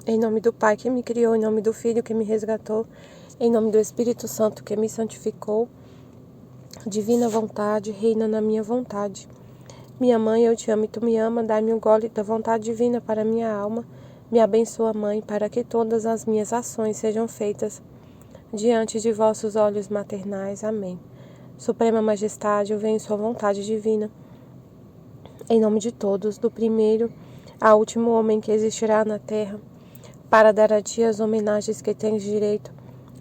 Em nome do Pai que me criou, em nome do Filho que me resgatou, em nome do Espírito Santo que me santificou, divina vontade, reina na minha vontade. Minha mãe, eu te amo e tu me ama, dai-me um gole da vontade divina para minha alma. Me abençoa, Mãe, para que todas as minhas ações sejam feitas diante de vossos olhos maternais. Amém. Suprema Majestade, eu venho em sua vontade divina, em nome de todos, do primeiro ao último homem que existirá na terra, para dar a ti as homenagens que tens direito,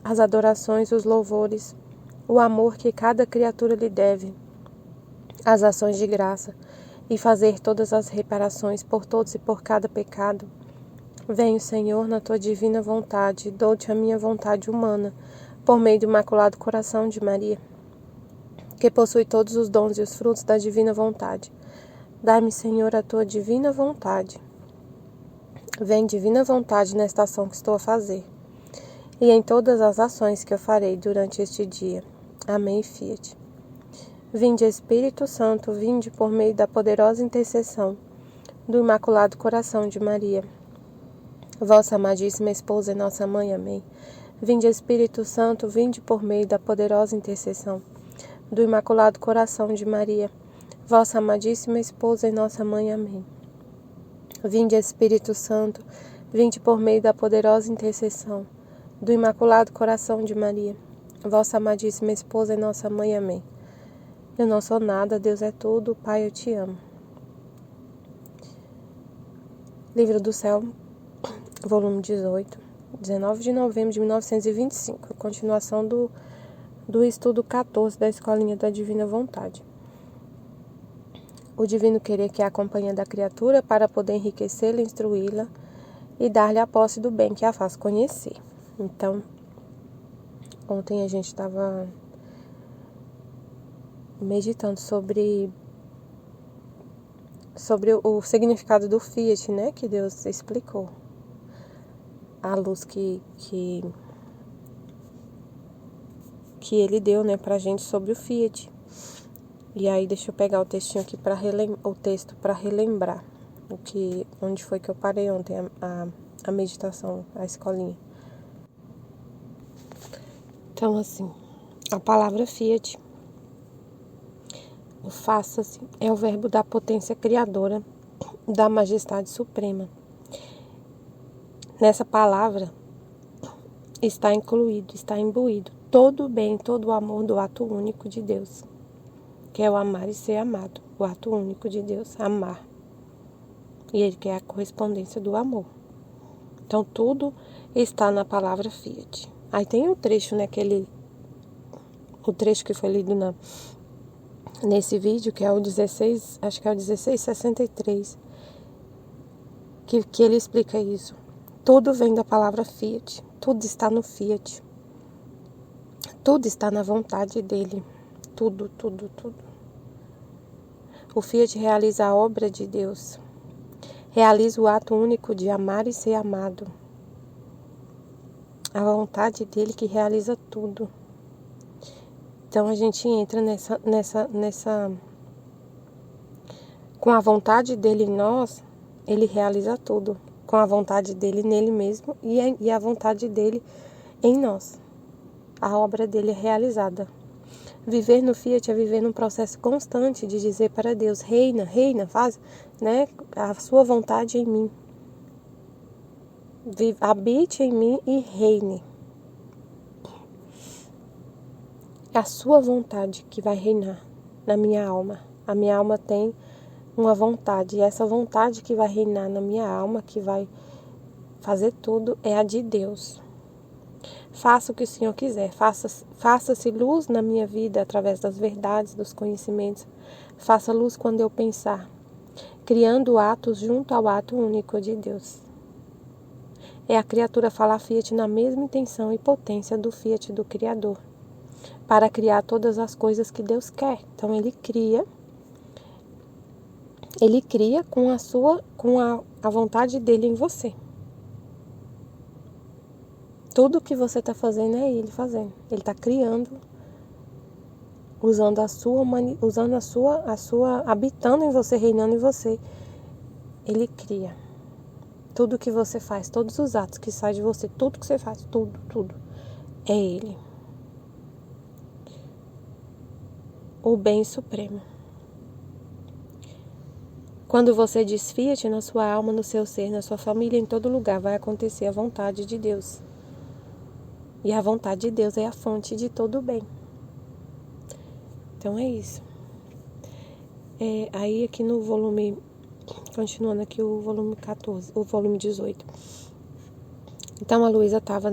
as adorações, os louvores, o amor que cada criatura lhe deve, as ações de graça, e fazer todas as reparações por todos e por cada pecado. Venho, Senhor, na tua divina vontade, dou-te a minha vontade humana, por meio do Imaculado Coração de Maria, que possui todos os dons e os frutos da divina vontade. Dai-me, Senhor, a tua divina vontade. Vem, divina vontade, nesta ação que estou a fazer, e em todas as ações que eu farei durante este dia. Amém, Fiat. Vinde, Espírito Santo, vinde por meio da poderosa intercessão do Imaculado Coração de Maria, vossa amadíssima esposa e nossa mãe. Amém. Vinde, Espírito Santo, vinde por meio da poderosa intercessão do Imaculado Coração de Maria, vossa amadíssima esposa e nossa mãe. Amém. Vinde, Espírito Santo, vinde por meio da poderosa intercessão do Imaculado Coração de Maria, vossa amadíssima esposa e nossa mãe. Amém. Eu não sou nada, Deus é tudo, Pai, eu te amo. Livro do Céu, volume 18, 19 de novembro de 1925, continuação do estudo 14 da Escolinha da Divina Vontade. O divino querer que a acompanha da criatura para poder enriquecê-la, instruí-la e dar-lhe a posse do bem que a faz conhecer. Então, ontem a gente estava meditando sobre o significado do Fiat, né? Que Deus explicou. A luz que Ele deu, né, pra gente sobre o Fiat. E aí, deixa eu pegar o textinho aqui o texto para relembrar onde foi que eu parei ontem a meditação, a escolinha. Então, assim, a palavra Fiat, o faça-se, é o verbo da potência criadora, da majestade suprema. Nessa palavra está incluído, está imbuído todo o bem, todo o amor do ato único de Deus, que é o amar e ser amado, o ato único de Deus, amar. E Ele quer a correspondência do amor. Então, tudo está na palavra Fiat. Aí tem o trecho, né, o trecho que foi lido nesse vídeo, que é o 16, acho que é o 1663, que ele explica isso. Tudo vem da palavra Fiat, tudo está no Fiat, tudo está na vontade dele, tudo, tudo, tudo. O Fiat realiza a obra de Deus, realiza o ato único de amar e ser amado. A vontade dele que realiza tudo. Então a gente entra nessa com a vontade dele em nós, ele realiza tudo. Com a vontade dele nele mesmo e a vontade dele em nós. A obra dele é realizada. Viver no Fiat é viver num processo constante de dizer para Deus: reina, reina, faz, né, a sua vontade em mim. Habite em mim e reine. É a sua vontade que vai reinar na minha alma. A minha alma tem uma vontade, e essa vontade que vai reinar na minha alma, que vai fazer tudo, é a de Deus. Faça o que o Senhor quiser, faça-se luz na minha vida através das verdades, dos conhecimentos. Faça luz quando eu pensar, criando atos junto ao ato único de Deus. É a criatura falar Fiat na mesma intenção e potência do Fiat do Criador, para criar todas as coisas que Deus quer. Então Ele cria com a vontade dele em você. Tudo que você está fazendo é Ele fazendo. Ele está criando, habitando em você, reinando em você. Ele cria. Tudo que você faz, todos os atos que saem de você, tudo que você faz, tudo, é Ele. O bem supremo. Quando você diz Fiat na sua alma, no seu ser, na sua família, em todo lugar, vai acontecer a vontade de Deus. E a vontade de Deus é a fonte de todo o bem. Então é isso. Aí aqui no volume, continuando aqui o volume 14, o volume 18. Então a Luísa estava,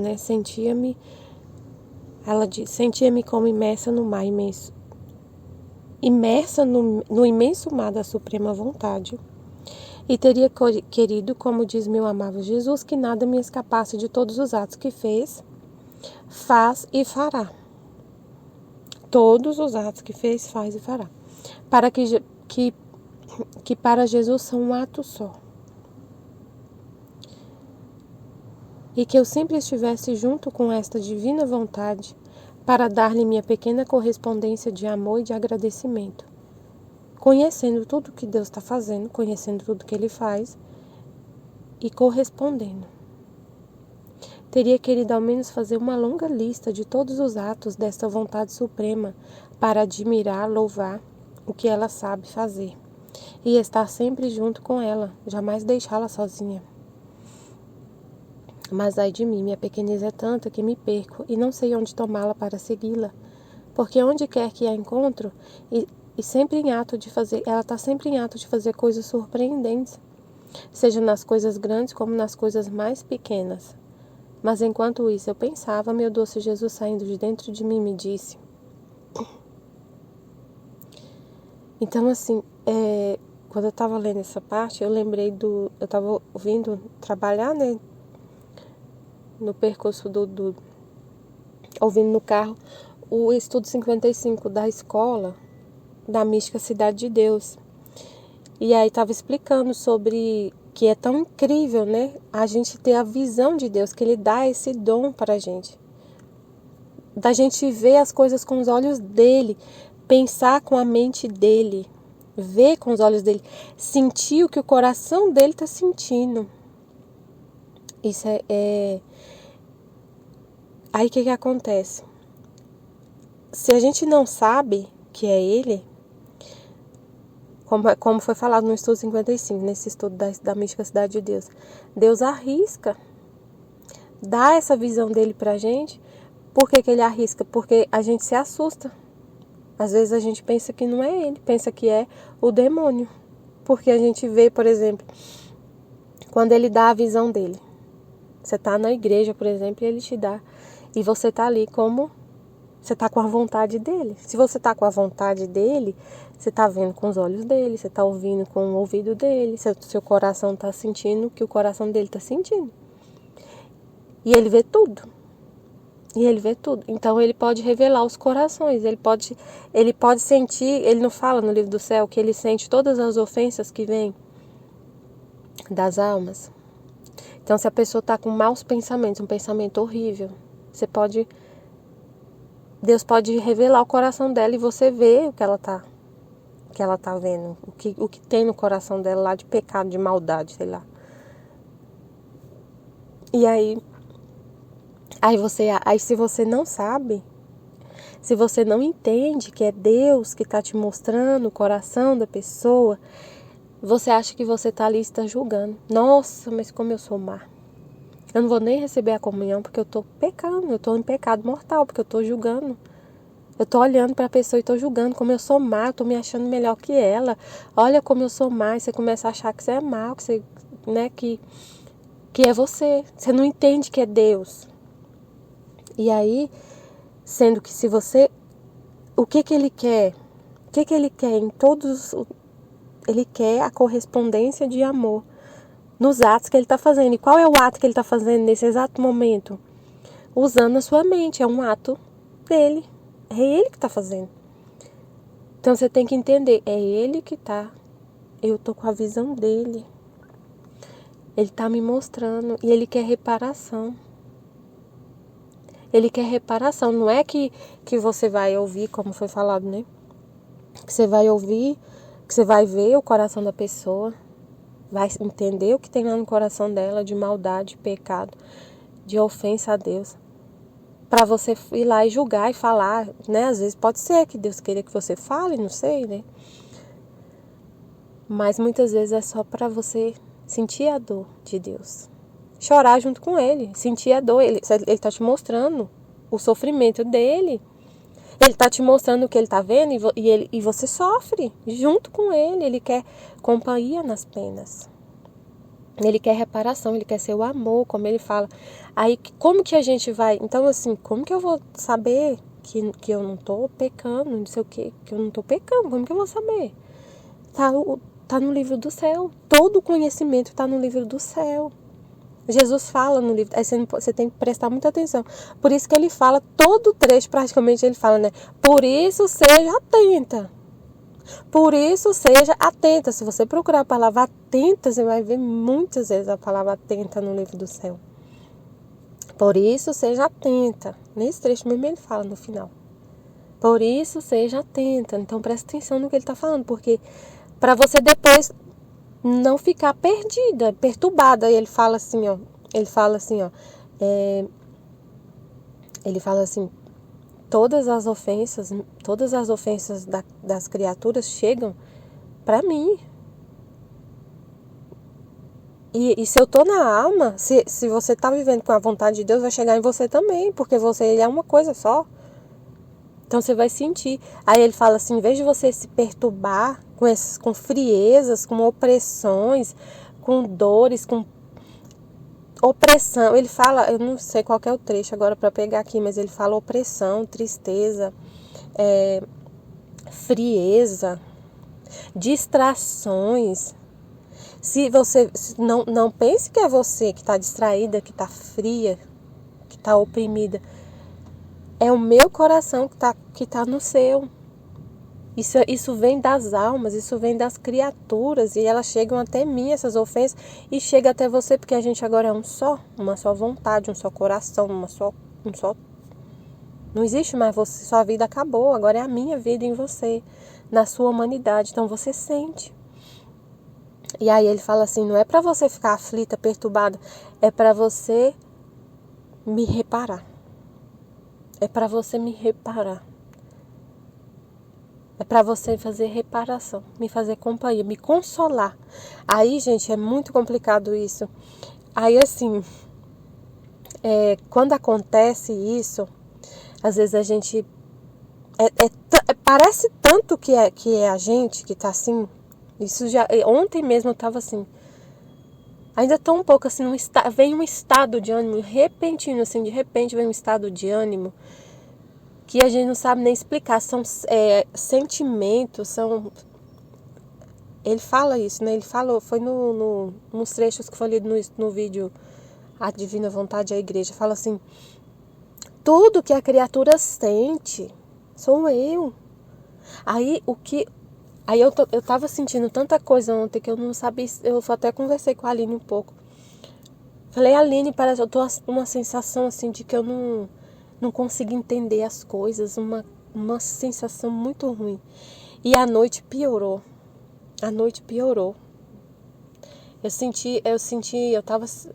ela diz, sentia-me como imersa no mar imenso. Imersa no imenso mar da suprema vontade. E teria querido, como diz meu amável Jesus, que nada me escapasse de todos os atos que fez, faz e fará. Todos os atos que fez, faz e fará. Para que para Jesus são um ato só. E que eu sempre estivesse junto com esta divina vontade para dar-lhe minha pequena correspondência de amor e de agradecimento. Conhecendo tudo que Deus está fazendo, conhecendo tudo que Ele faz e correspondendo. Teria querido ao menos fazer uma longa lista de todos os atos desta vontade suprema para admirar, louvar o que ela sabe fazer e estar sempre junto com ela, jamais deixá-la sozinha. Mas ai de mim, minha pequenez é tanta que me perco e não sei onde tomá-la para segui-la, porque onde quer que a encontro, e sempre em ato de fazer, ela está sempre em ato de fazer coisas surpreendentes, seja nas coisas grandes como nas coisas mais pequenas. Mas enquanto isso eu pensava, meu doce Jesus saindo de dentro de mim me disse. Então assim, quando eu estava lendo essa parte, eu lembrei eu estava ouvindo trabalhar, no percurso ouvindo no carro, o estudo 55 da escola, da mística Cidade de Deus. E aí estava explicando sobre que é tão incrível, a gente ter a visão de Deus, que Ele dá esse dom para a gente. Da gente ver as coisas com os olhos dEle, pensar com a mente dEle, ver com os olhos dEle, sentir o que o coração dEle está sentindo. Isso Aí o que acontece? Se a gente não sabe que é Ele, como foi falado no estudo 55, nesse estudo da mística Cidade de Deus, Deus arrisca, dá essa visão dele pra gente. Por que Ele arrisca? Porque a gente se assusta. Às vezes a gente pensa que não é Ele, pensa que é o demônio. Porque a gente vê, por exemplo, quando Ele dá a visão dele. Você está na igreja, por exemplo, e Ele te dá. E você está ali como... Você está com a vontade dele. Se você está com a vontade dele, você está vendo com os olhos dele, você está ouvindo com o ouvido dele, seu coração está sentindo o que o coração dele está sentindo. E ele vê tudo. Então ele pode revelar os corações, ele pode sentir, ele não fala no livro do céu que ele sente todas as ofensas que vêm das almas. Então se a pessoa está com maus pensamentos, um pensamento horrível, Deus pode revelar o coração dela e você vê o que ela tá vendo, o que tem no coração dela lá de pecado, de maldade, sei lá. E aí se você não sabe, se você não entende que é Deus que está te mostrando o coração da pessoa, você acha que você está ali e está julgando. Nossa, mas como eu sou má. Eu não vou nem receber a comunhão porque eu estou pecando, eu estou em pecado mortal, porque eu estou julgando. Eu estou olhando para a pessoa e estou julgando como eu sou má, eu estou me achando melhor que ela. Olha como eu sou má, e você começa a achar que você é mal, que você, que é você. Você não entende que é Deus. E aí, sendo que se você... O que Ele quer? O que Ele quer em todos... Ele quer a correspondência de amor nos atos que Ele está fazendo. E qual é o ato que Ele está fazendo nesse exato momento? Usando a sua mente. É um ato dele. É Ele que está fazendo. Então você tem que entender. É Ele que está. Eu estou com a visão dele. Ele está me mostrando. E Ele quer reparação. Ele quer reparação. Não é que você vai ouvir, como foi falado, Que você vai ouvir, que você vai ver o coração da pessoa. vai entender o que tem lá no coração dela de maldade, pecado, de ofensa a Deus. Para você ir lá e julgar e falar, né? Às vezes pode ser que Deus queira que você fale, não sei, né? Mas muitas vezes é só para você sentir a dor de Deus. Chorar junto com Ele, sentir a dor. Ele tá te mostrando o sofrimento dele. Ele tá te mostrando o que ele tá vendo e você sofre junto com ele. Ele quer companhia nas penas. Ele quer reparação, ele quer seu amor, como ele fala. Aí, como que a gente vai... Então, assim, como que eu vou saber que eu não tô pecando, não sei o quê, que eu não tô pecando? Como que eu vou saber? Tá no livro do céu. Todo o conhecimento tá no livro do céu. Jesus fala no livro, aí você tem que prestar muita atenção. Por isso que ele fala, todo o trecho praticamente ele fala, né? Por isso seja atenta. Por isso seja atenta. Se você procurar a palavra atenta, você vai ver muitas vezes a palavra atenta no livro do céu. Por isso seja atenta. Nesse trecho mesmo ele fala no final. Por isso seja atenta. Então presta atenção no que ele está falando, porque para você depois não ficar perdida, perturbada. E ele fala assim, ó. Ele fala assim, todas as ofensas das criaturas chegam para mim. E se eu tô na alma, se você tá vivendo com a vontade de Deus, vai chegar em você também, porque ele é uma coisa só. Então você vai sentir. Aí ele fala assim, em vez de você se perturbar com friezas, com opressões, com dores, com opressão, ele fala, eu não sei qual que é o trecho agora para pegar aqui, mas ele fala opressão, tristeza, frieza, distrações. Se você não pense que é você que está distraída, que está fria, que está oprimida, é o meu coração que tá no seu. Isso vem das almas, isso vem das criaturas, e elas chegam até mim, essas ofensas, e chega até você, porque a gente agora é uma só vontade, um só coração, um só. Não existe mais você, sua vida acabou, agora é a minha vida em você, na sua humanidade, então você sente. E aí ele fala assim, não é para você ficar aflita, perturbada, é para você me reparar. É para você me reparar. É para você fazer reparação, me fazer companhia, me consolar. Aí, gente, é muito complicado isso. Aí, assim, quando acontece isso, às vezes a gente... parece tanto que é a gente que tá assim. Isso já... Ontem mesmo eu tava assim... Ainda tô um pouco assim, vem um estado de ânimo repentino, assim, de repente vem um estado de ânimo que a gente não sabe nem explicar, são sentimentos, Ele fala isso, né? Ele falou, foi nos trechos que foi lido no vídeo A Divina Vontade, a Igreja, fala assim, tudo que a criatura sente, sou eu. Aí eu tava sentindo tanta coisa ontem que eu não sabia, eu até conversei com a Aline um pouco. Falei, Aline, parece, eu tô uma sensação assim de que eu não consigo entender as coisas, uma sensação muito ruim. E a noite piorou. Eu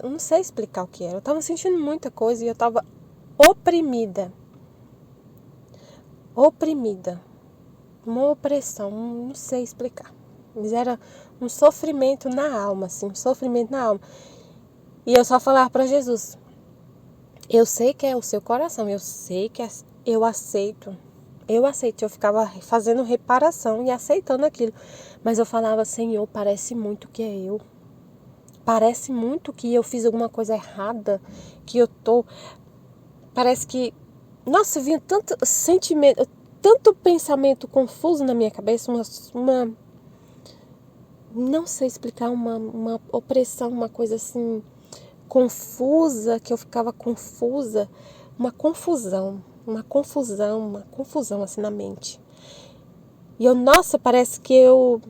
não sei explicar o que era. Eu tava sentindo muita coisa e eu tava oprimida. Uma opressão, não sei explicar. Mas era um sofrimento na alma, assim, um sofrimento na alma. E eu só falava para Jesus, eu sei que é o seu coração, eu sei que eu aceito. Eu ficava fazendo reparação e aceitando aquilo. Mas eu falava, Senhor, parece muito que é eu. Parece muito que eu fiz alguma coisa errada, que eu tô... Parece que... Nossa, vinha tanto sentimento, tanto pensamento confuso na minha cabeça, não sei explicar, uma opressão, uma coisa assim... confusa, que eu ficava confusa, uma confusão assim na mente. E nossa, parece que eu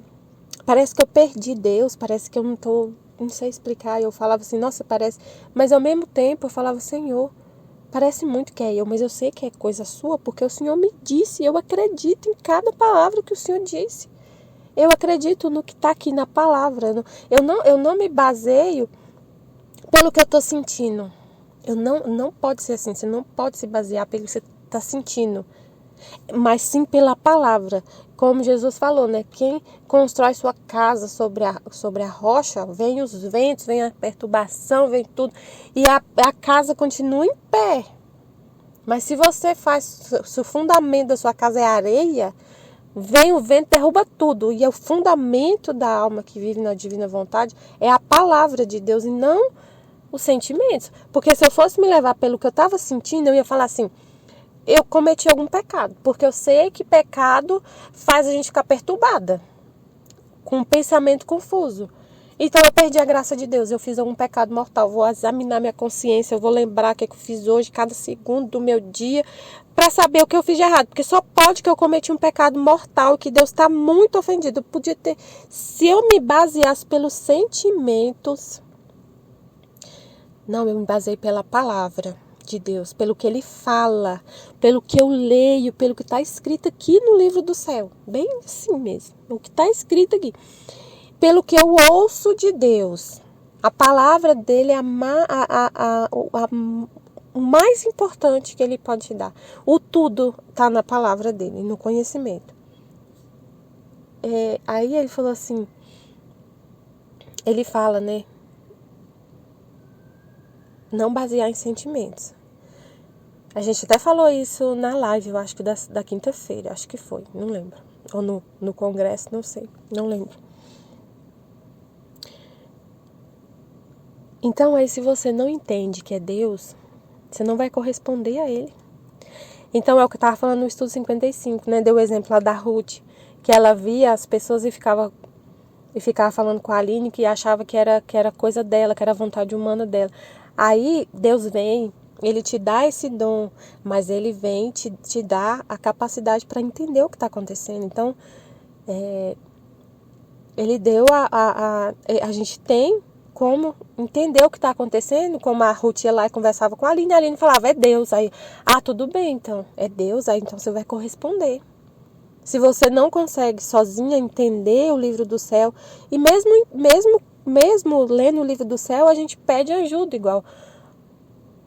perdi Deus, parece que eu não sei explicar. Eu falava assim, nossa, parece, mas ao mesmo tempo eu falava, Senhor, parece muito que é eu, mas eu sei que é coisa sua, porque o Senhor me disse, eu acredito em cada palavra que o Senhor disse. Eu acredito no que está aqui na palavra. Eu não me baseio pelo que eu estou sentindo. Não pode ser assim. Você não pode se basear pelo que você está sentindo, mas sim pela palavra. Como Jesus falou, né? Quem constrói sua casa sobre a rocha, vem os ventos, vem a perturbação, vem tudo, e a casa continua em pé. Mas se você se o fundamento da sua casa é areia, vem o vento, derruba tudo. E o fundamento da alma que vive na divina vontade é a palavra de Deus e não os sentimentos. Porque se eu fosse me levar pelo que eu estava sentindo, eu ia falar assim: eu cometi algum pecado. Porque eu sei que pecado faz a gente ficar perturbada, com um pensamento confuso. Então eu perdi a graça de Deus, eu fiz algum pecado mortal, vou examinar minha consciência, eu vou lembrar o que eu fiz hoje, cada segundo do meu dia, para saber o que eu fiz de errado, porque só pode que eu cometi um pecado mortal, que Deus está muito ofendido. Eu podia ter, se eu me baseasse pelos sentimentos, não, eu me basei pela palavra de Deus, pelo que Ele fala, pelo que eu leio, pelo que está escrito aqui no livro do céu, bem assim mesmo, o que está escrito aqui. Pelo que eu ouço de Deus. A palavra dele é o mais importante que ele pode te dar. O tudo está na palavra dele, no conhecimento. Aí ele falou assim, ele fala, né? Não basear em sentimentos. A gente até falou isso na live, eu acho que da quinta-feira, acho que foi, não lembro. Ou no congresso, não sei, não lembro. Então aí se você não entende que é Deus, você não vai corresponder a Ele. Então é o que eu estava falando no estudo 55, né? Deu o exemplo lá da Ruth, que ela via as pessoas e ficava falando com a Aline que achava que era coisa dela, que era vontade humana dela. Aí Deus vem, Ele te dá esse dom, mas Ele vem te dá a capacidade para entender o que está acontecendo. Então, Ele deu a gente tem como entender o que está acontecendo, como a Ruth ia lá e conversava com a Aline falava, é Deus. Aí, tudo bem, então, é Deus, aí então você vai corresponder. Se você não consegue sozinha entender o livro do céu, e mesmo lendo o livro do céu, a gente pede ajuda, igual.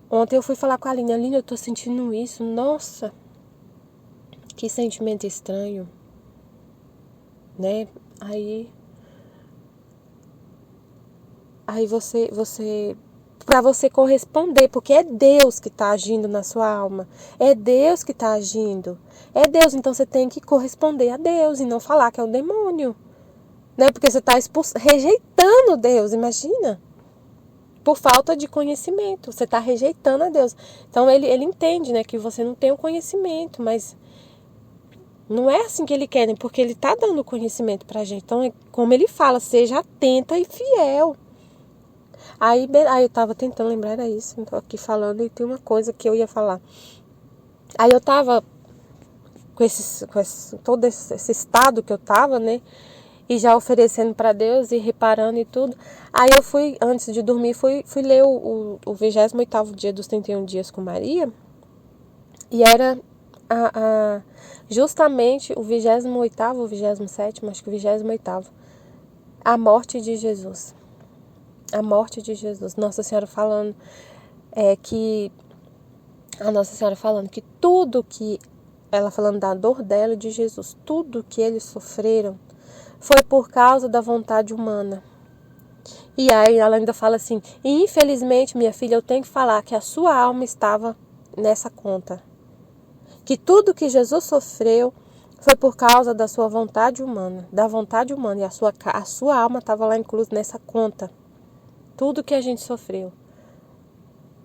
Ontem eu fui falar com a Aline, eu tô sentindo isso, nossa, que sentimento estranho, né? Aí você para você corresponder, porque é Deus que está agindo na sua alma, é Deus que está agindo, é Deus, então você tem que corresponder a Deus e não falar que é o demônio, né? Porque você está rejeitando Deus, imagina, por falta de conhecimento, você está rejeitando a Deus. Então ele entende, né, que você não tem o conhecimento, mas não é assim que ele quer, né? Porque ele está dando conhecimento para a gente. Então, como ele fala, seja atenta e fiel. Aí eu tava tentando lembrar, era isso, tô aqui falando e tem uma coisa que eu ia falar. Aí eu tava com todo esse estado que eu tava, né? E já oferecendo para Deus e reparando e tudo. Aí eu fui, antes de dormir, fui ler o 28º dia dos 31 dias com Maria. E era justamente o 28º, o 27º, acho que o 28º. A morte de Jesus. A morte de Jesus. Nossa Senhora falando que tudo que ela falando da dor dela e de Jesus, tudo que eles sofreram foi por causa da vontade humana. E aí ela ainda fala assim: e infelizmente, minha filha, eu tenho que falar que a sua alma estava nessa conta. Que tudo que Jesus sofreu foi por causa da sua vontade humana, da vontade humana, e a sua alma estava lá incluso nessa conta. Tudo que a gente sofreu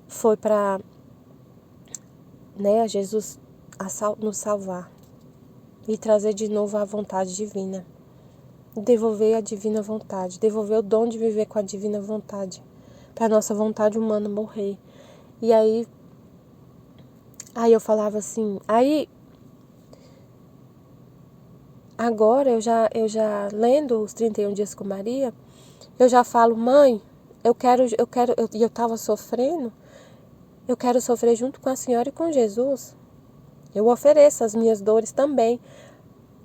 foi para, né, Jesus nos salvar e trazer de novo a vontade divina. Devolver a divina vontade, devolver o dom de viver com a divina vontade, para a nossa vontade humana morrer. E aí eu falava assim, agora eu já lendo os 31 dias com Maria, eu já falo, mãe, eu estava sofrendo, eu quero sofrer junto com a senhora e com Jesus. Eu ofereço as minhas dores também,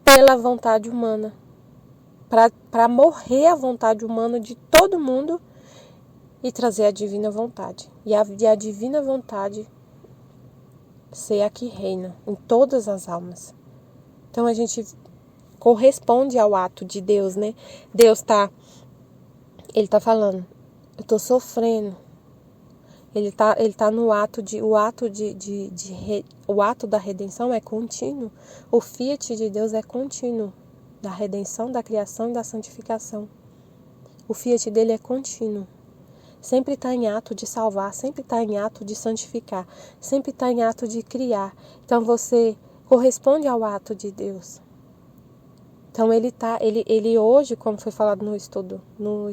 pela vontade humana. para morrer a vontade humana de todo mundo e trazer a divina vontade. E a divina vontade ser a que reina em todas as almas. Então a gente corresponde ao ato de Deus, né? Ele tá falando, eu tô sofrendo. Ele tá no ato o ato da redenção é contínuo. O fiat de Deus é contínuo, da redenção, da criação e da santificação. O fiat dele é contínuo. Sempre está em ato de salvar, sempre está em ato de santificar, sempre está em ato de criar. Então você corresponde ao ato de Deus. Então ele hoje, como foi falado no estudo,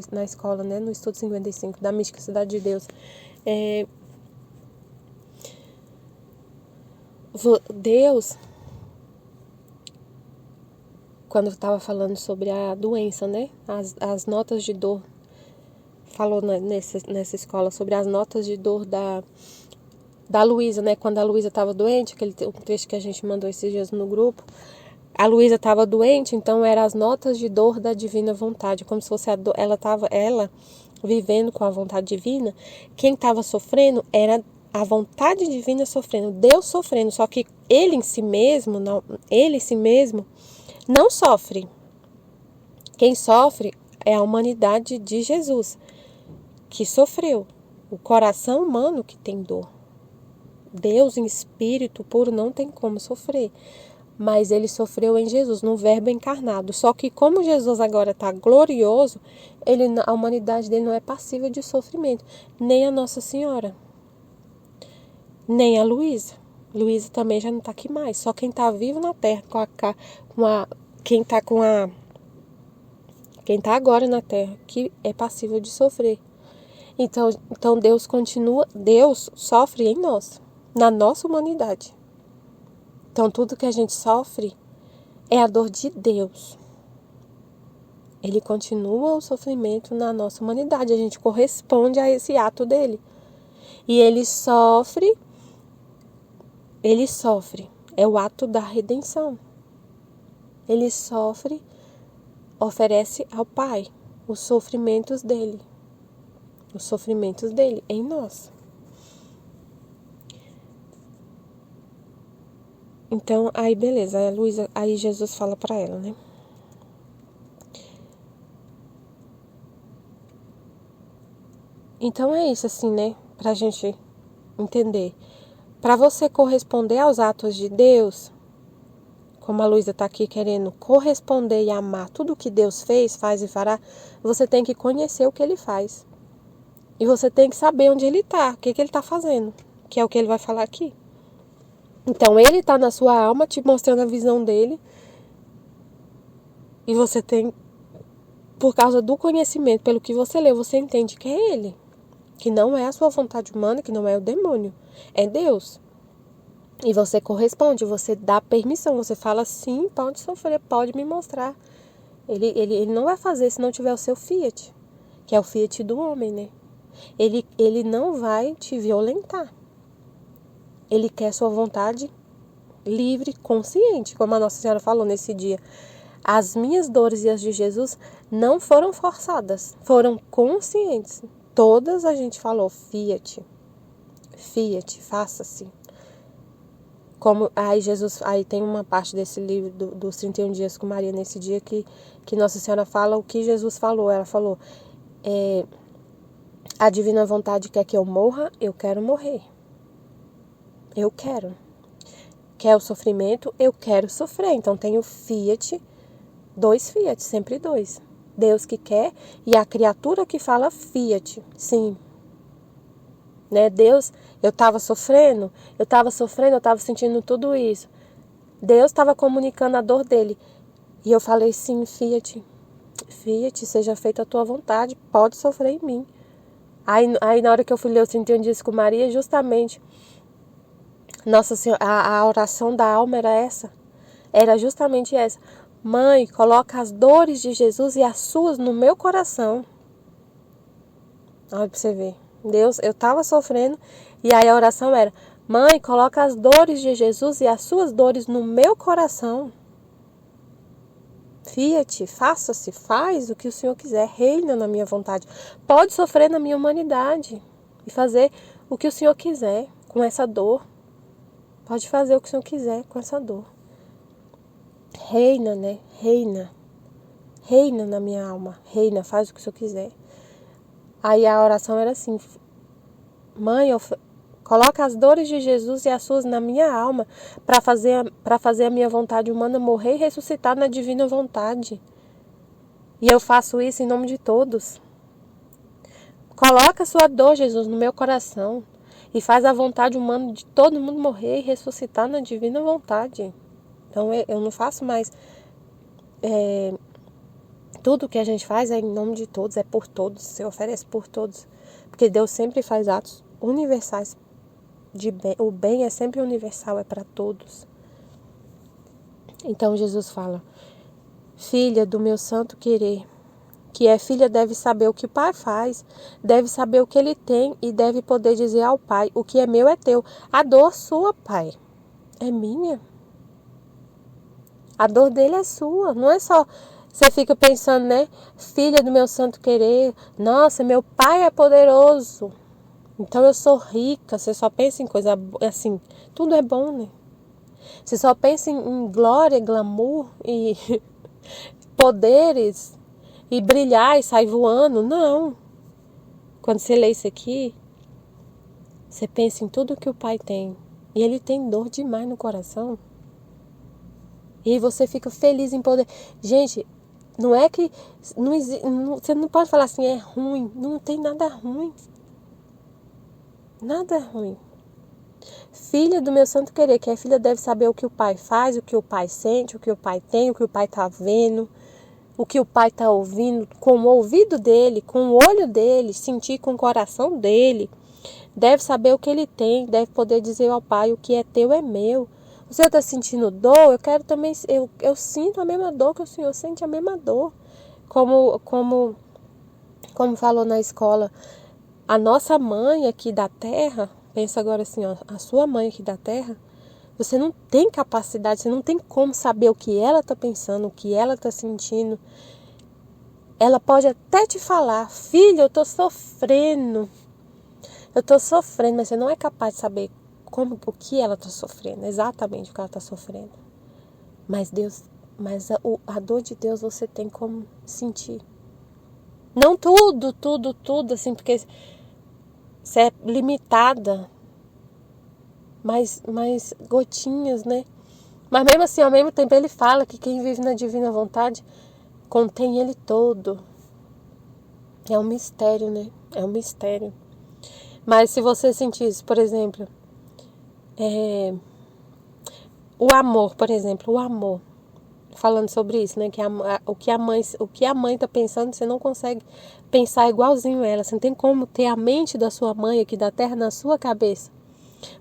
na escola, né, no estudo 55 da mística Cidade de Deus, Deus, quando estava falando sobre a doença, né, as notas de dor, falou nessa escola sobre as notas de dor da Luísa, né, quando a Luísa estava doente, um trecho que a gente mandou esses dias no grupo. A Luísa estava doente, então eram as notas de dor da divina vontade, como se fosse ela vivendo com a vontade divina. Quem estava sofrendo era a vontade divina sofrendo, Deus sofrendo, só que ele em si mesmo não sofre. Quem sofre é a humanidade de Jesus, que sofreu. O coração humano que tem dor. Deus em espírito puro não tem como sofrer. Mas ele sofreu em Jesus, no verbo encarnado. Só que como Jesus agora está glorioso, a humanidade dele não é passível de sofrimento. Nem a Nossa Senhora. Nem a Luísa. Luísa também já não está aqui mais. Só quem está vivo na Terra, quem está agora na Terra, que é passível de sofrer. Então Deus sofre em nós, na nossa humanidade. Então, tudo que a gente sofre é a dor de Deus. Ele continua o sofrimento na nossa humanidade. A gente corresponde a esse ato dele. E ele sofre. É o ato da redenção. Ele sofre, oferece ao Pai os sofrimentos dele. Os sofrimentos dele em nós. Então, aí beleza, a Luísa, aí Jesus fala para ela, né? Então é isso assim, né? Pra gente entender. Para você corresponder aos atos de Deus, como a Luísa tá aqui querendo corresponder e amar tudo que Deus fez, faz e fará, você tem que conhecer o que ele faz. E você tem que saber onde ele tá, o que ele tá fazendo, que é o que ele vai falar aqui. Então, ele está na sua alma, te mostrando a visão dele. E você tem, por causa do conhecimento, pelo que você leu, você entende que é ele. Que não é a sua vontade humana, que não é o demônio. É Deus. E você corresponde, você dá permissão. Você fala, sim, pode sofrer, pode me mostrar. Ele não vai fazer se não tiver o seu fiat. Que é o fiat do homem, né? Ele não vai te violentar. Ele quer sua vontade livre, consciente, como a Nossa Senhora falou nesse dia. As minhas dores e as de Jesus não foram forçadas, foram conscientes. Todas a gente falou, fiat, faça-se. Como aí tem uma parte desse livro dos 31 dias com Maria nesse dia que Nossa Senhora fala o que Jesus falou. Ela falou, a divina vontade quer que eu morra, eu quero morrer. Eu quero. Quer o sofrimento? Eu quero sofrer. Então tem o fiat, 2 fiat, sempre 2. Deus que quer e a criatura que fala fiat. Sim. Né? Deus, eu estava sofrendo, eu estava sentindo tudo isso. Deus estava comunicando a dor dele. E eu falei, sim, fiat, seja feita a tua vontade, pode sofrer em mim. Aí na hora que eu fui ler o 31 dias com Maria, justamente... Nossa Senhora, a oração da alma era essa. Era justamente essa. Mãe, coloca as dores de Jesus e as suas no meu coração. Olha pra você ver. Deus, eu estava sofrendo e aí a oração era: Mãe, coloca as dores de Jesus e as suas dores no meu coração. Fiat, faça-se, faz o que o Senhor quiser, reina na minha vontade. Pode sofrer na minha humanidade e fazer o que o Senhor quiser com essa dor. Pode fazer o que o Senhor quiser com essa dor. Reina, né? Reina. Reina na minha alma. Reina, faz o que o Senhor quiser. Aí a oração era assim: Mãe, coloca as dores de Jesus e as suas na minha alma para fazer a minha vontade humana morrer e ressuscitar na divina vontade. E eu faço isso em nome de todos. Coloca a sua dor, Jesus, no meu coração e faz a vontade humana de todo mundo morrer e ressuscitar na divina vontade. Então eu não faço mais... tudo que a gente faz é em nome de todos, é por todos, se oferece por todos. Porque Deus sempre faz atos universais de bem. O bem é sempre universal, é para todos. Então Jesus fala: filha do meu santo querer, que é filha, deve saber o que o pai faz, deve saber o que ele tem e deve poder dizer ao pai: o que é meu é teu. A dor sua, pai, é minha. A dor dele é sua, não é só... Você fica pensando, né? Filha do meu santo querer, nossa, meu pai é poderoso, então eu sou rica. Você só pensa em coisa assim, tudo é bom, né? Você só pensa em glória, glamour e poderes e brilhar e sair voando. Não. Quando você lê isso aqui, você pensa em tudo que o pai tem. E ele tem dor demais no coração. E aí você fica feliz em poder... Gente, não é que... você não pode falar assim, é ruim. Não tem nada ruim. Nada ruim. Filha do meu santo querer, que a filha deve saber o que o pai faz, o que o pai sente, o que o pai tem, o que o pai está vendo, o que o pai está ouvindo com o ouvido dele, com o olho dele, sentir com o coração dele. Deve saber o que ele tem, deve poder dizer ao pai: o que é teu é meu. O Senhor está sentindo dor, eu quero também, eu sinto a mesma dor que o Senhor sente, a mesma dor. Como falou na escola, a nossa mãe aqui da terra, pensa agora assim, ó, a sua mãe aqui da terra, você não tem capacidade, você não tem como saber o que ela está pensando, o que ela está sentindo. Ela pode até te falar: filha, eu estou sofrendo, mas você não é capaz de saber o que ela está sofrendo, exatamente o que ela está sofrendo. Mas a dor de Deus você tem como sentir. Não tudo, assim, porque você é limitada. Mas gotinhas, né? Mas mesmo assim, ao mesmo tempo, ele fala que quem vive na divina vontade contém ele todo. É um mistério, né? É um mistério. Mas se você sentisse, por exemplo, o amor, por exemplo, o amor, falando sobre isso, né? Que o que a mãe tá pensando, você não consegue pensar igualzinho ela. Você não tem como ter a mente da sua mãe aqui da terra na sua cabeça.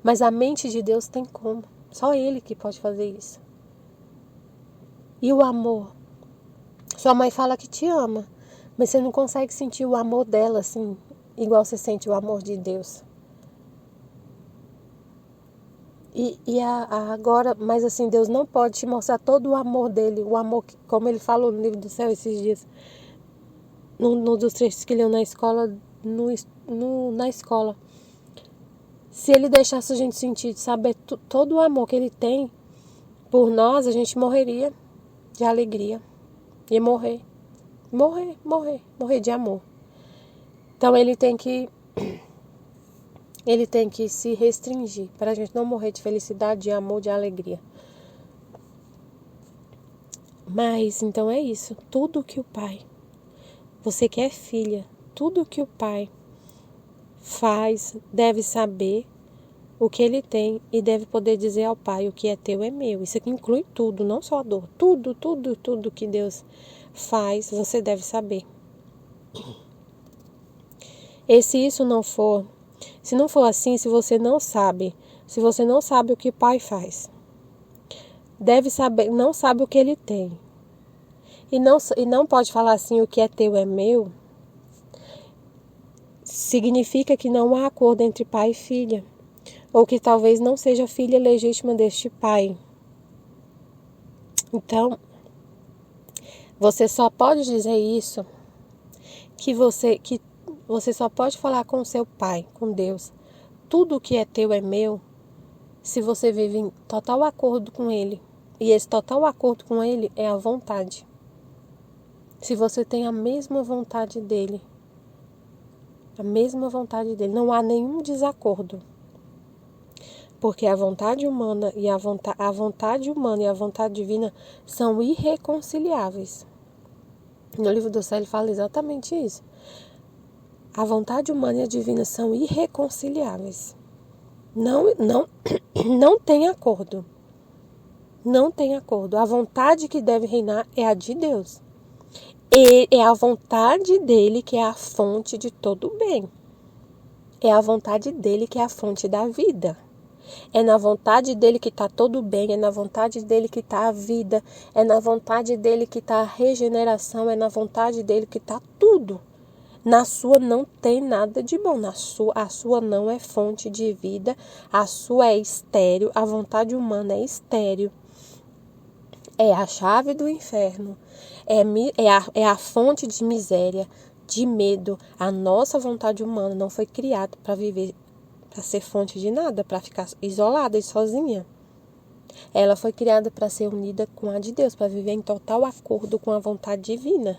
Mas a mente de Deus tem como. Só Ele que pode fazer isso. E o amor? Sua mãe fala que te ama, mas você não consegue sentir o amor dela assim, igual você sente o amor de Deus. Agora, mas assim, Deus não pode te mostrar todo o amor dele, o amor, como ele falou no livro do céu esses dias, no dos trechos que leu na escola, na escola. Se ele deixasse a gente sentir, saber todo o amor que ele tem por nós, a gente morreria de alegria. Ia morrer de amor. Então ele tem que se restringir para a gente não morrer de felicidade, de amor, de alegria. Mas então é isso. Tudo que o pai, você que é filha, tudo que o pai faz, deve saber o que ele tem e deve poder dizer ao pai: o que é teu é meu. Isso aqui inclui tudo, não só a dor. Tudo que Deus faz, você deve saber. E se não for assim, se você não sabe o que o pai faz, deve saber, não sabe o que ele tem, e não pode falar assim: o que é teu é meu, significa que não há acordo entre pai e filha, ou que talvez não seja filha legítima deste pai. Então, Você só pode dizer isso, que você só pode falar com o seu Pai, com Deus. Tudo que é teu é meu, se você vive em total acordo com Ele. E esse total acordo com Ele é a vontade. Se você tem a mesma vontade dEle, não há nenhum desacordo. Porque a vontade humana e a vontade divina são irreconciliáveis. No livro do céu ele fala exatamente isso. A vontade humana e a divina são irreconciliáveis. Não tem acordo. Não tem acordo. A vontade que deve reinar é a de Deus. E é a vontade dele que é a fonte de todo o bem. É a vontade dele que é a fonte da vida. É na vontade dele que está todo o bem, é na vontade dele que está a vida, é na vontade dele que está a regeneração, é na vontade dele que está tudo. Na sua não tem nada de bom, a sua não é fonte de vida, a sua é estéril, a vontade humana é estéril. É a chave do inferno, é a fonte de miséria, de medo. A nossa vontade humana não foi criada para viver, para ser fonte de nada, para ficar isolada e sozinha. Ela foi criada para ser unida com a de Deus, para viver em total acordo com a vontade divina.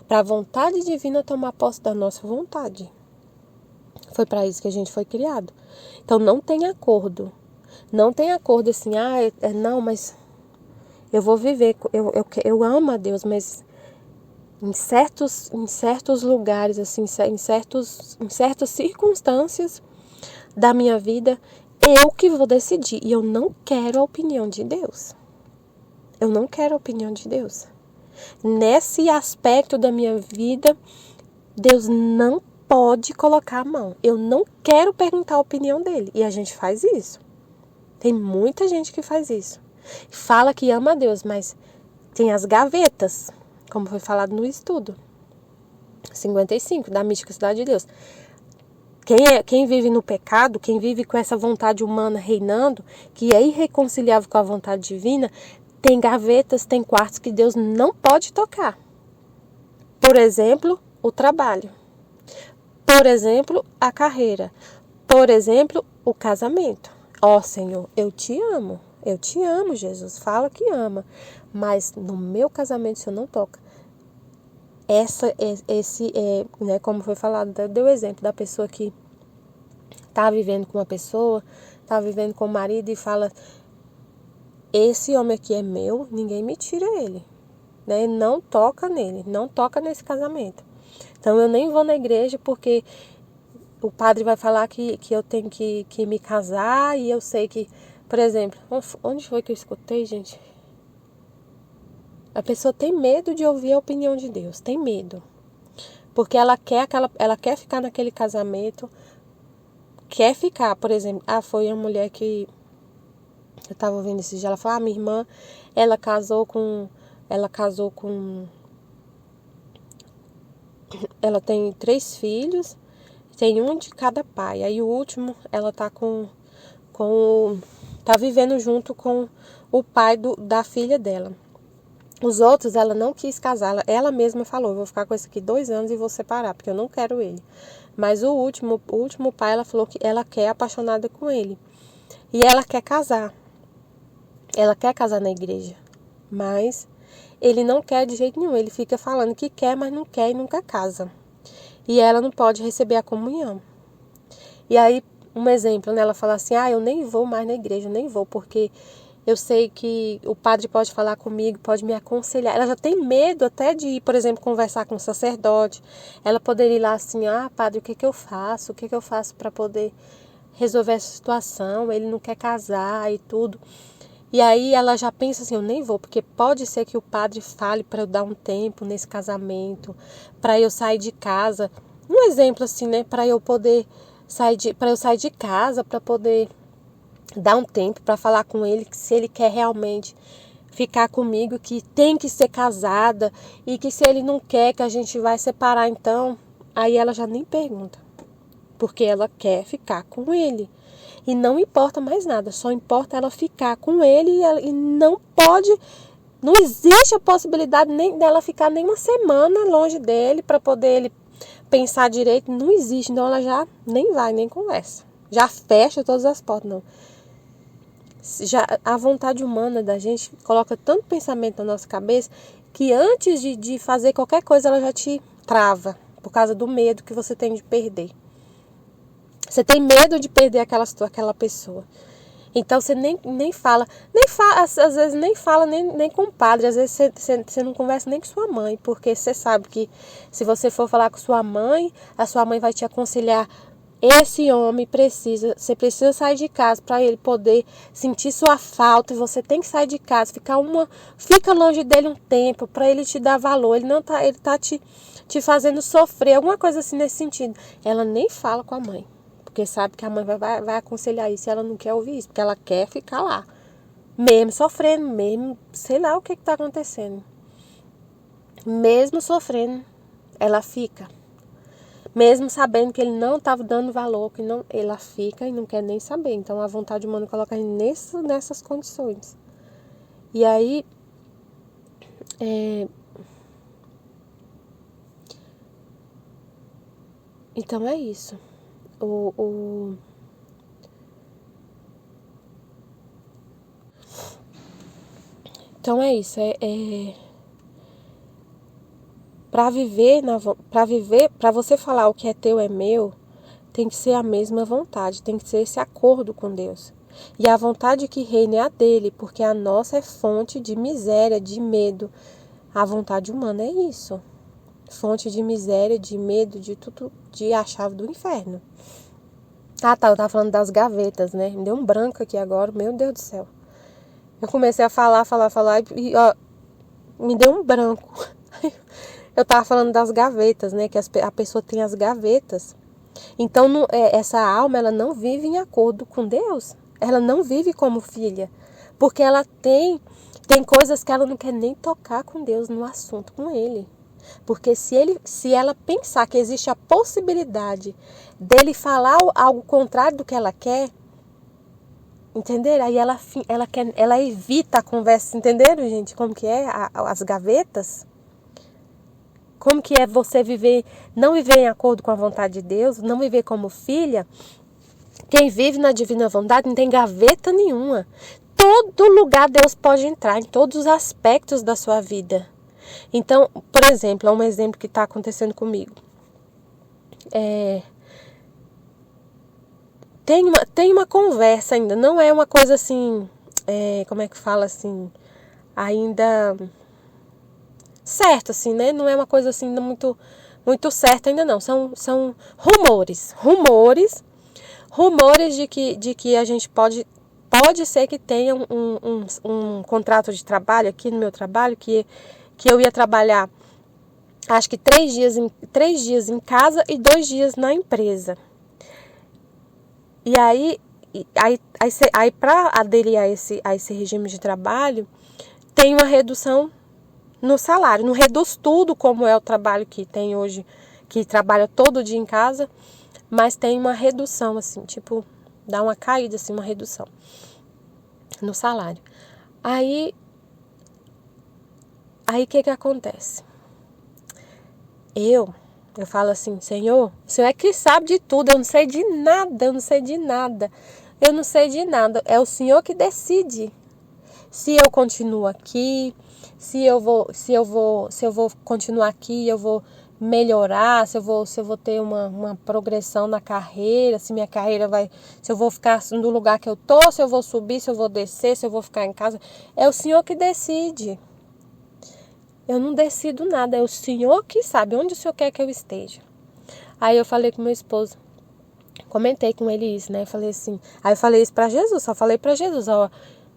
Para a vontade divina tomar posse da nossa vontade. Foi para isso que a gente foi criado. Então não tem acordo. Não tem acordo assim, não, mas eu vou viver, eu amo a Deus, mas em certos lugares, assim, em certas circunstâncias da minha vida, eu que vou decidir. E eu não quero a opinião de Deus. Eu não quero a opinião de Deus. Nesse aspecto da minha vida, Deus não pode colocar a mão. Eu não quero perguntar a opinião dele. E a gente faz isso. Tem muita gente que faz isso. Fala que ama a Deus, mas tem as gavetas, como foi falado no estudo 55 da Mística Cidade de Deus. Quem vive no pecado, quem vive com essa vontade humana reinando, que é irreconciliável com a vontade divina, tem gavetas, tem quartos que Deus não pode tocar. Por exemplo, o trabalho. Por exemplo, a carreira. Por exemplo, o casamento. Senhor, eu te amo, Jesus, fala que ama, mas no meu casamento o Senhor não toca. Como foi falado, deu exemplo da pessoa que está vivendo com uma pessoa, está vivendo com o marido e fala, esse homem aqui é meu, ninguém me tira ele, né? Não toca nele, não toca nesse casamento. Então eu nem vou na igreja porque o padre vai falar que eu tenho que me casar e eu sei que, por exemplo, onde foi que eu escutei, gente? A pessoa tem medo de ouvir a opinião de Deus, tem medo. Porque ela quer ficar naquele casamento, quer ficar, por exemplo, foi uma mulher que eu estava ouvindo esse dia, ela falou, minha irmã, ela tem 3 filhos, tem um de cada pai. Aí o último, ela tá tá vivendo junto com o pai da filha dela. Os outros, ela não quis casar. Ela mesma falou, eu vou ficar com esse aqui 2 anos e vou separar, porque eu não quero ele. Mas o último pai, ela falou que ela quer apaixonada com ele. E ela quer casar. Ela quer casar na igreja. Mas ele não quer de jeito nenhum. Ele fica falando que quer, mas não quer e nunca casa. E ela não pode receber a comunhão. E aí, um exemplo, né? Ela fala assim, eu nem vou mais na igreja, eu nem vou, porque eu sei que o padre pode falar comigo, pode me aconselhar. Ela já tem medo até de ir, por exemplo, conversar com o sacerdote. Ela poderia ir lá assim, padre, o que eu faço? O que eu faço para poder resolver essa situação? Ele não quer casar e tudo. E aí ela já pensa assim, eu nem vou, porque pode ser que o padre fale para eu dar um tempo nesse casamento, para eu sair de casa. Um exemplo assim, né, para eu sair de casa, para poder dar um tempo para falar com ele, que se ele quer realmente ficar comigo, que tem que ser casada, e que se ele não quer, que a gente vai separar então. Aí ela já nem pergunta, porque ela quer ficar com ele. E não importa mais nada, só importa ela ficar com ele e não pode Não existe a possibilidade nem dela ficar nem uma semana longe dele para poder ele pensar direito. Não existe. Então ela já nem vai, nem conversa. Já fecha todas as portas, não. Já a vontade humana da gente coloca tanto pensamento na nossa cabeça que antes de fazer qualquer coisa ela já te trava por causa do medo que você tem de perder. Você tem medo de perder aquela pessoa. Então você nem fala, às vezes nem fala nem com o padre, às vezes você não conversa nem com sua mãe, porque você sabe que se você for falar com sua mãe, a sua mãe vai te aconselhar, esse homem você precisa sair de casa para ele poder sentir sua falta, você tem que sair de casa, fica longe dele um tempo para ele te dar valor, ele tá te fazendo sofrer, alguma coisa assim nesse sentido. Ela nem fala com a mãe. Porque sabe que a mãe vai aconselhar isso e ela não quer ouvir isso. Porque ela quer ficar lá. Mesmo sofrendo, mesmo sei lá o que está acontecendo. Mesmo sofrendo, ela fica. Mesmo sabendo que ele não estava dando valor, que não, ela fica e não quer nem saber. Então a vontade humana coloca ele nessas condições. E aí, então é isso. Então é isso, para você falar o que é teu é meu, tem que ser a mesma vontade, tem que ser esse acordo com Deus. E a vontade que reina é a dele, porque a nossa é fonte de miséria, de medo. A vontade humana é isso. Fonte de miséria, de medo, de tudo, de a chave do inferno. Ah, tá, eu tava falando das gavetas, né? Me deu um branco aqui agora, meu Deus do céu. Eu comecei a falar e ó, me deu um branco. Eu tava falando das gavetas, né? Que a pessoa tem as gavetas. Então, essa alma, ela não vive em acordo com Deus. Ela não vive como filha. Porque ela tem coisas que ela não quer nem tocar com Deus no assunto com ele. Porque se ela pensar que existe a possibilidade dele falar algo contrário do que ela quer, entenderam? Aí ela evita a conversa, entenderam, gente? Como que é as gavetas? Como que é você não viver em acordo com a vontade de Deus, não viver como filha? Quem vive na divina vontade não tem gaveta nenhuma. Todo lugar Deus pode entrar, em todos os aspectos da sua vida. Então, por exemplo, é um exemplo que está acontecendo comigo. Tem uma conversa ainda, não é uma coisa assim, como é que fala assim, ainda certo, assim, né? Não é uma coisa assim muito, muito certa ainda não, são rumores de que a gente pode ser que tenha um contrato de trabalho aqui no meu trabalho, que eu ia trabalhar, acho que 3 dias em casa e 2 dias na empresa. E aí para aderir a esse regime de trabalho, tem uma redução no salário. Não reduz tudo como é o trabalho que tem hoje, que trabalha todo dia em casa, mas tem uma redução, assim, tipo, dá uma caída, assim, uma redução no salário. Aí o que acontece? Eu falo assim, Senhor, o Senhor é que sabe de tudo, eu não sei de nada, é o Senhor que decide se eu continuo aqui, se eu vou continuar aqui, eu vou melhorar, se eu vou ter uma progressão na carreira, se minha carreira se eu vou ficar no lugar que eu tô, se eu vou subir, se eu vou descer, se eu vou ficar em casa, é o Senhor que decide. Eu não decido nada, é o Senhor que sabe onde o Senhor quer que eu esteja. Aí eu falei com meu esposo, comentei com ele isso, né? Falei assim, aí eu falei isso pra Jesus, só falei pra Jesus, ó,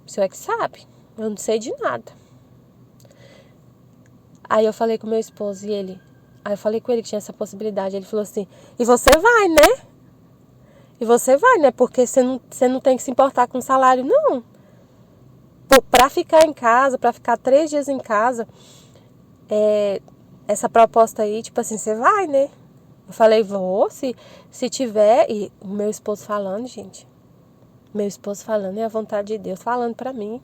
o Senhor é que sabe, eu não sei de nada. Aí eu falei com meu esposo aí eu falei com ele que tinha essa possibilidade, ele falou assim, e você vai, né? Porque você não tem que se importar com o salário, não. Pra ficar em casa, pra ficar 3 dias em casa, essa proposta aí, tipo assim, você vai, né? Eu falei, vou, se tiver. E o meu esposo falando, gente. Meu esposo falando, é a vontade de Deus falando pra mim.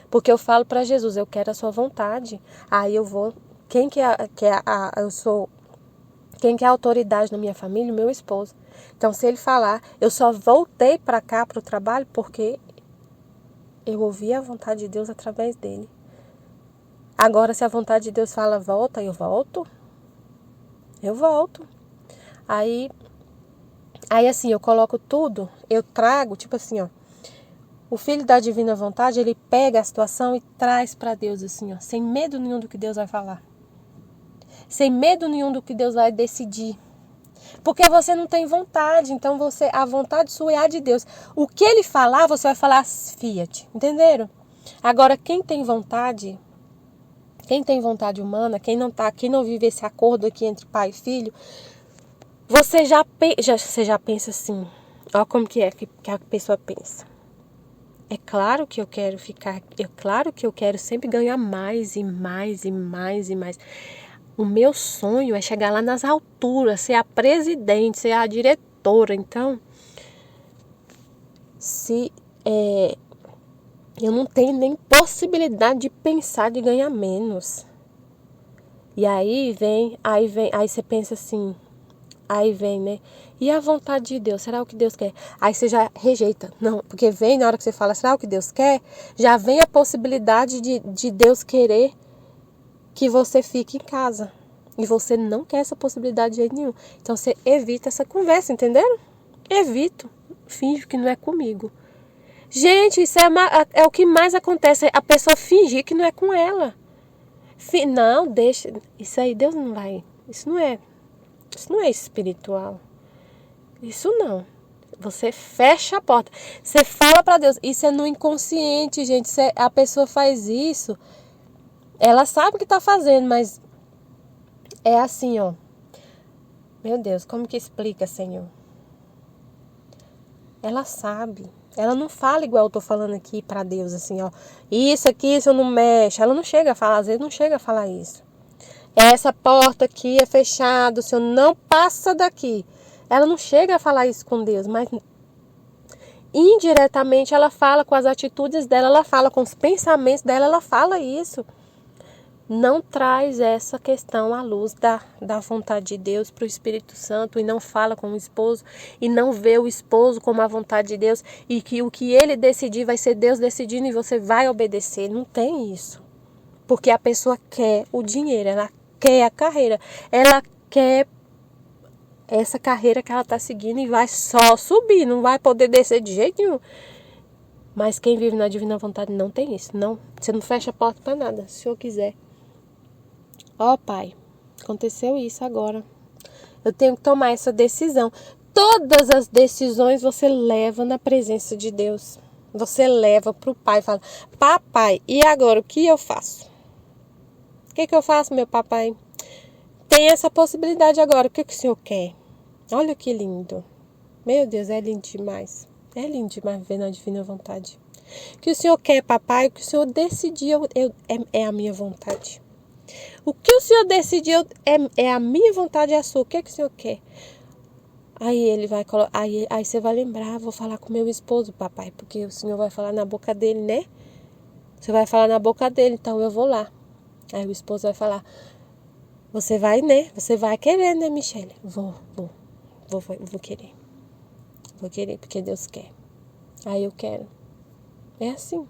Porque eu falo para Jesus, eu quero a sua vontade. Aí eu vou... Quem que é eu sou... Quem que é a autoridade na minha família? O meu esposo. Então, se ele falar, eu só voltei para cá, para o trabalho, porque eu ouvi a vontade de Deus através dele. Agora, se a vontade de Deus fala, volta, eu volto. Eu volto. Aí assim, eu coloco tudo, eu trago, tipo assim, ó. O filho da divina vontade, ele pega a situação e traz para Deus, assim, ó. Sem medo nenhum do que Deus vai falar. Sem medo nenhum do que Deus vai decidir. Porque você não tem vontade, então a vontade sua é a de Deus. O que ele falar, você vai falar fiat, entenderam? Agora, quem tem vontade humana, quem não vive esse acordo aqui entre pai e filho, você já pensa assim, ó como que a pessoa pensa. É claro que eu quero claro que eu quero sempre ganhar mais e mais e mais e mais. O meu sonho é chegar lá nas alturas, ser a presidente, ser a diretora. Então, eu não tenho nem possibilidade de pensar de ganhar menos. E aí você pensa assim, aí vem, né? E a vontade de Deus, será o que Deus quer? Aí você já rejeita. Não, porque vem na hora que você fala, será o que Deus quer? Já vem a possibilidade de Deus querer que você fique em casa. E você não quer essa possibilidade de jeito nenhum. Então você evita essa conversa, entenderam? Evito. Finge que não é comigo. Gente, isso é o que mais acontece. A pessoa fingir que não é com ela. Não, deixa. Isso aí, Deus não vai. Isso não é espiritual. Isso não. Você fecha a porta. Você fala para Deus. Isso é no inconsciente, gente. A pessoa faz isso. Ela sabe o que está fazendo, mas é assim, ó. Meu Deus, como que explica, Senhor? Ela sabe. Ela não fala igual eu tô falando aqui para Deus, assim, ó. Isso aqui, isso não mexe. Ela não chega a falar, às vezes não chega a falar isso. Essa porta aqui é fechada, o Senhor não passa daqui. Ela não chega a falar isso com Deus, mas indiretamente ela fala com as atitudes dela, ela fala com os pensamentos dela, ela fala isso. Não traz essa questão à luz da vontade de Deus para o Espírito Santo e não fala com o esposo e não vê o esposo como a vontade de Deus e que o que ele decidir vai ser Deus decidindo e você vai obedecer. Não tem isso. Porque a pessoa quer o dinheiro, ela quer a carreira, ela quer essa carreira que ela está seguindo e vai só subir, não vai poder descer de jeito nenhum. Mas quem vive na divina vontade não tem isso, não. Você não fecha a porta para nada, se o Senhor quiser. Ó, Pai, aconteceu isso agora. Eu tenho que tomar essa decisão. Todas as decisões você leva na presença de Deus. Você leva para o Pai e fala, papai, e agora o que eu faço? O que eu faço, meu papai? Tem essa possibilidade agora, o que o Senhor quer? Olha que lindo. Meu Deus, é lindo demais. É lindo demais ver na divina vontade. O que o Senhor quer, papai, o que o Senhor decidiu é a minha vontade. O que o Senhor decidiu é a minha vontade e a sua. O que o Senhor quer? Aí ele vai colocar. Aí você vai lembrar, vou falar com meu esposo, papai, porque o Senhor vai falar na boca dele, né? Você vai falar na boca dele, então eu vou lá. Aí o esposo vai falar, você vai, né? Você vai querer, né, Michele? Vou querer. Vou querer, porque Deus quer. Aí eu quero. É assim.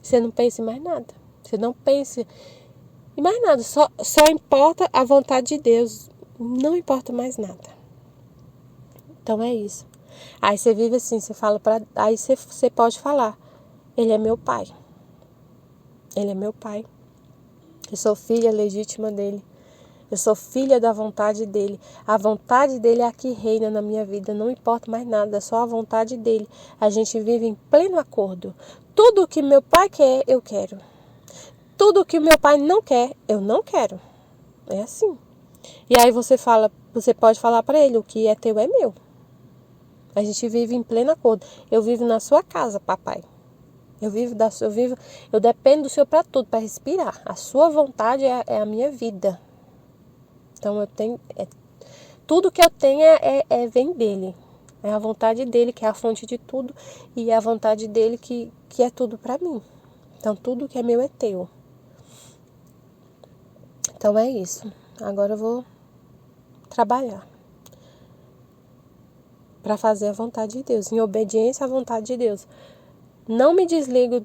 Você não pensa em mais nada. Você não pensa em mais nada. Só importa a vontade de Deus. Não importa mais nada. Então é isso. Aí você vive assim, você fala para. Aí você pode falar. Ele é meu pai. Ele é meu pai. Eu sou filha legítima dele. Eu sou filha da vontade dele. A vontade dele é a que reina na minha vida. Não importa mais nada, é só a vontade dele. A gente vive em pleno acordo. Tudo que meu pai quer, eu quero. Tudo que meu pai não quer, eu não quero. É assim. E aí você pode falar para ele, o que é teu é meu. A gente vive em pleno acordo. Eu vivo na sua casa, papai. Eu dependo do Senhor para tudo, para respirar. A sua vontade é a minha vida. Então eu tenho, tudo que eu tenho vem dele. É a vontade dele que é a fonte de tudo e é a vontade dele que é tudo para mim. Então, tudo que é meu é teu. Então, é isso. Agora eu vou trabalhar para fazer a vontade de Deus, em obediência à vontade de Deus. Não me desligo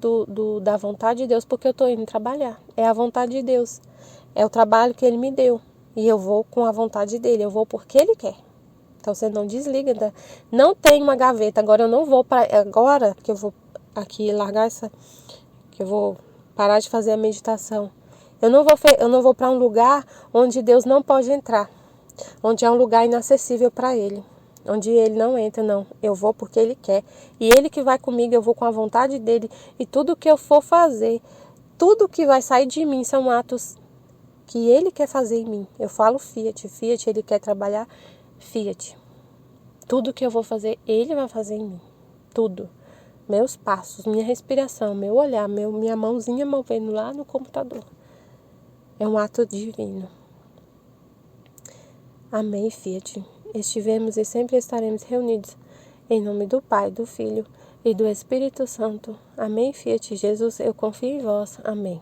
da vontade de Deus porque eu estou indo trabalhar. É a vontade de Deus. É o trabalho que Ele me deu. E eu vou com a vontade dEle. Eu vou porque Ele quer. Então, você não desliga. Não tem uma gaveta. Agora, eu não vou para... Agora que eu vou aqui largar essa... Que eu vou parar de fazer a meditação. Eu não vou para um lugar onde Deus não pode entrar. Onde é um lugar inacessível para Ele. Onde Ele não entra, não. Eu vou porque Ele quer. E Ele que vai comigo, eu vou com a vontade dEle. E tudo que eu for fazer, tudo que vai sair de mim são atos que Ele quer fazer em mim. Eu falo Fiat. Fiat, Ele quer trabalhar. Fiat. Tudo que eu vou fazer, Ele vai fazer em mim. Tudo. Meus passos, minha respiração, meu olhar, minha mãozinha movendo lá no computador. É um ato divino. Amém, Fiat. Estivemos e sempre estaremos reunidos. Em nome do Pai, do Filho e do Espírito Santo. Amém, Fiat. Jesus, eu confio em vós. Amém.